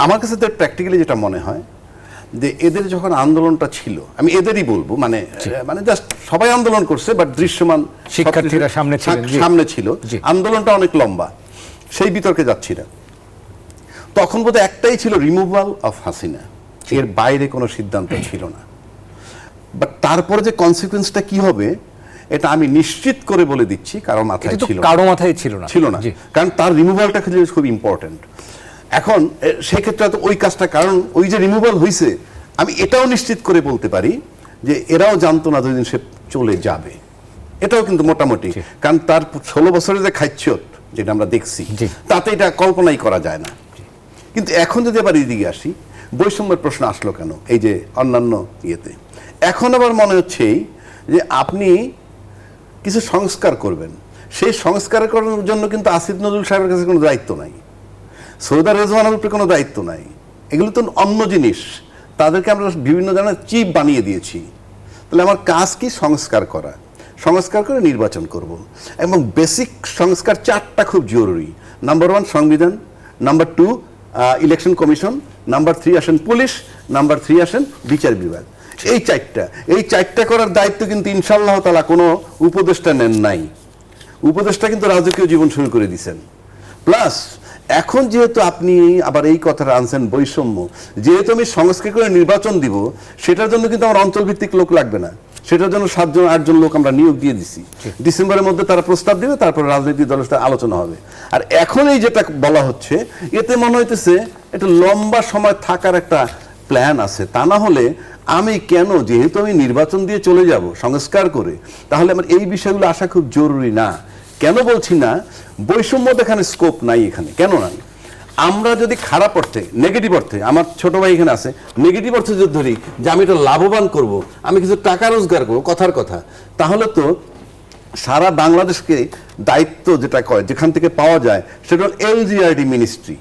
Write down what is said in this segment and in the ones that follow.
আমার কাছে তো প্র্যাকটিক্যালি যেটা মনে হয় যে এদের যখন আন্দোলনটা ছিল, আমি এদেরই বলবো, মানে জাস্ট সবাই আন্দোলন করছে বাট দৃশ্যমান শিক্ষার্থীরা সামনে ছিল, আন্দোলনটা অনেক লম্বা, সেই বিতর্কে যাচ্ছি না। তখন বোধহয় একটাই ছিল, রিমুভাল অফ হাসিনা, এর বাইরে কোনো সিদ্ধান্ত ছিল না। বাট তারপরে যে কনসিকুয়েন্সটা কি হবে এটা আমি নিশ্চিত করে বলে দিচ্ছি, কারো মাথায় ছিল, কারো মাথায় ছিল না, কারণ তার রিমুভালটা খুব ইম্পর্টেন্ট। এখন সেক্ষেত্রে তো ওই কাজটা, কারণ ওই যে রিমুভাল হয়েছে, আমি এটাও নিশ্চিত করে বলতে পারি যে এরাও জানতো না দুদিন সে চলে যাবে, এটাও কিন্তু মোটামুটি, কারণ তার 16 বছরের যে খাইচ্ছত যেটা আমরা দেখছি তাতে এটা কল্পনাই করা যায় না। কিন্তু এখন যদি আবার এইদিকে আসি, বৈষম্যের প্রশ্ন আসলো কেন এই যে অন্যান্য ইয়েতে, এখন আবার মনে হচ্ছে যে আপনি কিছু সংস্কার করবেন, সেই সংস্কার করার জন্য কিন্তু আসিফ নজরুল সাহেবের কাছে কোনো দায়িত্ব নাই, সৈয়দা রেজওয়ানের উপরে কোনো দায়িত্ব নাই, এগুলো তো অন্য জিনিস, তাদেরকে আমরা বিভিন্ন ধরনের চিফ বানিয়ে দিয়েছি। তাহলে আমার কাজ কি? সংস্কার করা, সংস্কার করে নির্বাচন করব। এবং বেসিক সংস্কার 4টা খুব জরুরি। নাম্বার 1 সংবিধান, নাম্বার 2 ইলেকশন কমিশন, নাম্বার 3 আসেন পুলিশ, নাম্বার 3 আসেন বিচার বিভাগ। এই চারটা করার দায়িত্ব কিন্তু ইনশাআল্লাহ তাআলা কোনো উপদেষ্টা নেন নাই, উপদেষ্টা কিন্তু রাজকীয় জীবন শুরু করে দিয়েছেন। প্লাস এখন যেহেতু আপনি আবার এই কথাটা আনছেন বৈষম্য, যেহেতু আমি সংস্কার করে নির্বাচন দিব, সেটার জন্য কিন্তু আমার অঞ্চল ভিত্তিক লোক লাগবে না, সেটার জন্য 7-8 লোক আমরা নিয়োগ দিয়ে দিছি। ডিসেম্বরের মধ্যে তারা প্রস্তাব দিবে, তারপর রাজনৈতিক দলের সাথে আলোচনা হবে। আর এখন এই যেটা বলা হচ্ছে, এতে মনে হইতেছে একটা লম্বা সময় থাকার একটা প্ল্যান আছে। তা না হলে আমি কেন, যেহেতু আমি নির্বাচন দিয়ে চলে যাব সংস্কার করে, তাহলে আমার এই বিষয়গুলো আসা খুব জরুরি না। কেন বলছি না? বৈষম্য দেখানে স্কোপ নাই এখানে। কেন নাই? আমরা যদি খারাপ অর্থে, নেগেটিভ অর্থে, আমার ছোট ভাই এখানে আছে, নেগেটিভ অর্থে যদি ধরি যে আমি এটা লাভবান করব, আমি কিছু টাকা রোজগার করবো, কথার কথা, তাহলে তো সারা বাংলাদেশকে দায়িত্ব যেটা কয়, যেখান থেকে পাওয়া যায়, সেটা হল LGRD মিনিস্ট্রি,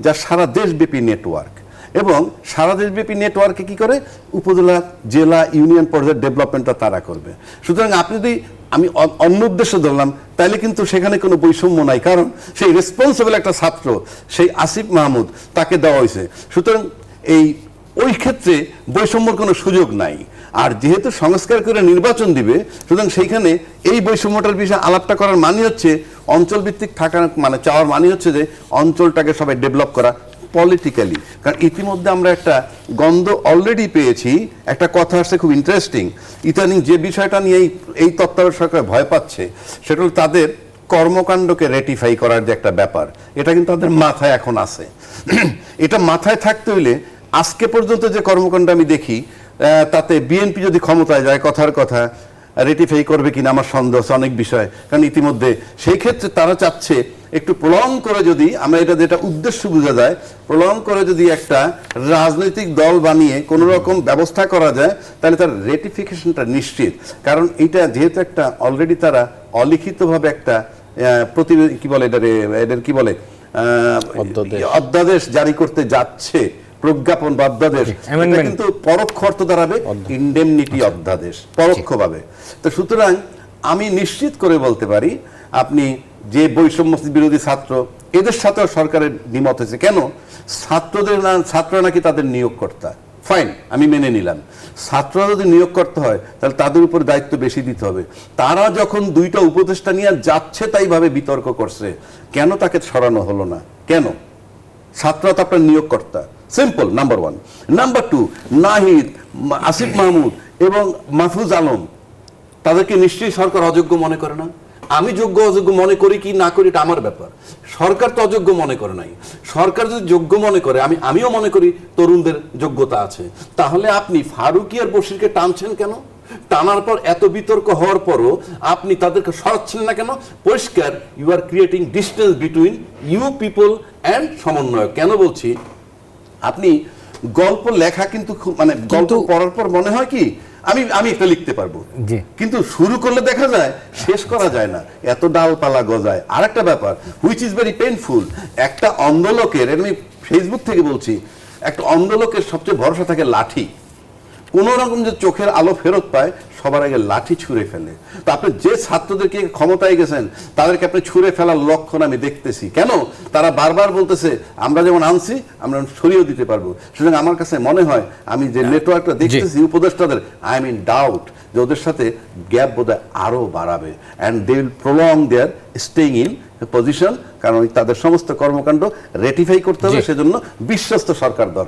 যা সারা দেশব্যাপী নেটওয়ার্ক। এবং সারা দেশব্যাপী নেটওয়ার্কে কি করে? উপজেলা, জেলা, ইউনিয়ন পর্যায়ের ডেভেলপমেন্টটা তারা করবে। সুতরাং আপনি যদি, আমি অন্য উদ্দেশ্য ধরলাম, তাইলে কিন্তু সেখানে কোনো বৈষম্য নাই, কারণ সেই রেসপন্সিবল একটা ছাত্র, সেই আসিফ মাহমুদ, তাকে দেওয়া হয়েছে। সুতরাং ওই ক্ষেত্রে বৈষম্যর কোনো সুযোগ নাই। আর যেহেতু সংস্কার করে নির্বাচন দিবে, সুতরাং সেইখানে এই বৈষম্যটার বিষয়ে আলাপটা করার মানে হচ্ছে অঞ্চল ভিত্তিক থাকার, মানে চাওয়ার মানে হচ্ছে যে অঞ্চলটাকে সবাই ডেভেলপ করা পলিটিক্যালি। কারণ ইতিমধ্যে আমরা একটা গন্ধ অলরেডি পেয়েছি, একটা কথা আসছে খুব ইন্টারেস্টিং, ইদানিং যে বিষয়টা নিয়ে এই তত্ত্বাবধায়ক সরকার ভয় পাচ্ছে, সেটা হল তাদের কর্মকাণ্ডকে রেটিফাই করার যে একটা ব্যাপার, এটা কিন্তু তাদের মাথায় এখন আছে। এটা মাথায় থাকতে হইলে আজকে পর্যন্ত যে কর্মকাণ্ড আমি দেখি, তাতে বিএনপি যদি ক্ষমতায় যায়, কথার কথা রেটিফাই করবে কিনা আমার সন্দেহ আছে অনেক বিষয়। কারণ ইতিমধ্যে সেই ক্ষেত্রে তারা চাচ্ছে একটু প্রলং করে, যদি আমরা এটা যেটা উদ্দেশ্য বোঝা যায়, প্রলং করে যদি একটা রাজনৈতিক দল বানিয়ে কোনো রকম ব্যবস্থা করা যায়, তাহলে তার রেটিফিকেশনটা নিশ্চিত। কারণ এটা যেহেতু একটা অলরেডি তারা অলিখিতভাবে একটা কি বলে এটার কি বলে অধ্যাদেশ জারি করতে যাচ্ছে, প্রজ্ঞাপন বা অধ্যাদেশ, এটা কিন্তু পরোক্ষ অর্থ দাঁড়াবে ইনডেমনিটি অধ্যাদেশ, পরোক্ষভাবে। তো সুতরাং আমি নিশ্চিত করে বলতে পারি, আপনি যে বৈষম্য বিরোধী ছাত্র, এদের সাথেও সরকারের দ্বিমত হয়েছে। কেন? ছাত্ররা নাকি তাদের নিয়োগকর্তা, ফাইন, আমি মেনে নিলাম। ছাত্ররা যদি নিয়োগ করতে হয়, তাহলে তাদের উপর দায়িত্ব বেশি দিতে হবে। তারা যখন 2টা উপদেষ্টা নিয়ে যাচ্ছে, তাই ভাবে বিতর্ক করছে, কেন তাকে সরানো হলো না? কেন? ছাত্ররা তো আপনার নিয়োগকর্তা, simple, number 1। Number 2, Nahid, Asif Mahmud এবং মাহফুজ আলম, তাদেরকে নিশ্চয়ই সরকার অযোগ্য মনে করে না। আমি যোগ্য অযোগ্য মনে করি কি না করি, এটা আমার ব্যাপার। সরকার তো অযোগ্য মনে করে নাই। সরকার যদি যোগ্য মনে করে, আমিও মনে করি তরুণদের যোগ্যতা আছে, তাহলে আপনি ফারুকী আর বশিরকে টানছেন কেন? টানার পর এত বিতর্ক হওয়ার পরও আপনি তাদেরকে সরাচ্ছেন না কেন? পরিষ্কার, you are creating distance between you people and সমন্বয়ক। কেন বলছি? আপনি গল্প লেখা কিন্তু মানে গল্প পড়ার পর মনে হয় কি আমি একটা লিখতে পারবো, কিন্তু শুরু করলে দেখা যায় শেষ করা যায় না, এত ডালপালা গজায়। আর একটা ব্যাপার হুইচ ইজ ভেরি পেইনফুল, একটা অন্ধ লোকের, আমি ফেসবুক থেকে বলছি, একটা অন্ধ লোকের সবচেয়ে ভরসা থাকে লাঠি। কোন রকম যে চোখের আলো ফেরত পায়, সবার আগে লাঠি ছুঁড়ে ফেলে। তো আপনি যে ছাত্রদেরকে ক্ষমতায় গেছেন তাদেরকে আপনি ছুঁড়ে ফেলার লক্ষণ আমি দেখতেছি। কেন? তারা বারবার বলতেছে আমরা যেমন আনছি আমরা সরিয়েও দিতে পারবো। সুতরাং আমার কাছে মনে হয় আমি যে নেটওয়ার্কটা দেখতেছি উপদেষ্টাদের, আই এম ইন ডাউট যে ওদের সাথে গ্যাপ বোধহয় আরো বাড়াবে, and they will prolong their staying in position, কারণ তাদের সমস্ত কর্মকাণ্ড রেটিফাই করতে হবে, সেজন্য বিশ্বস্ত সরকার দরকার।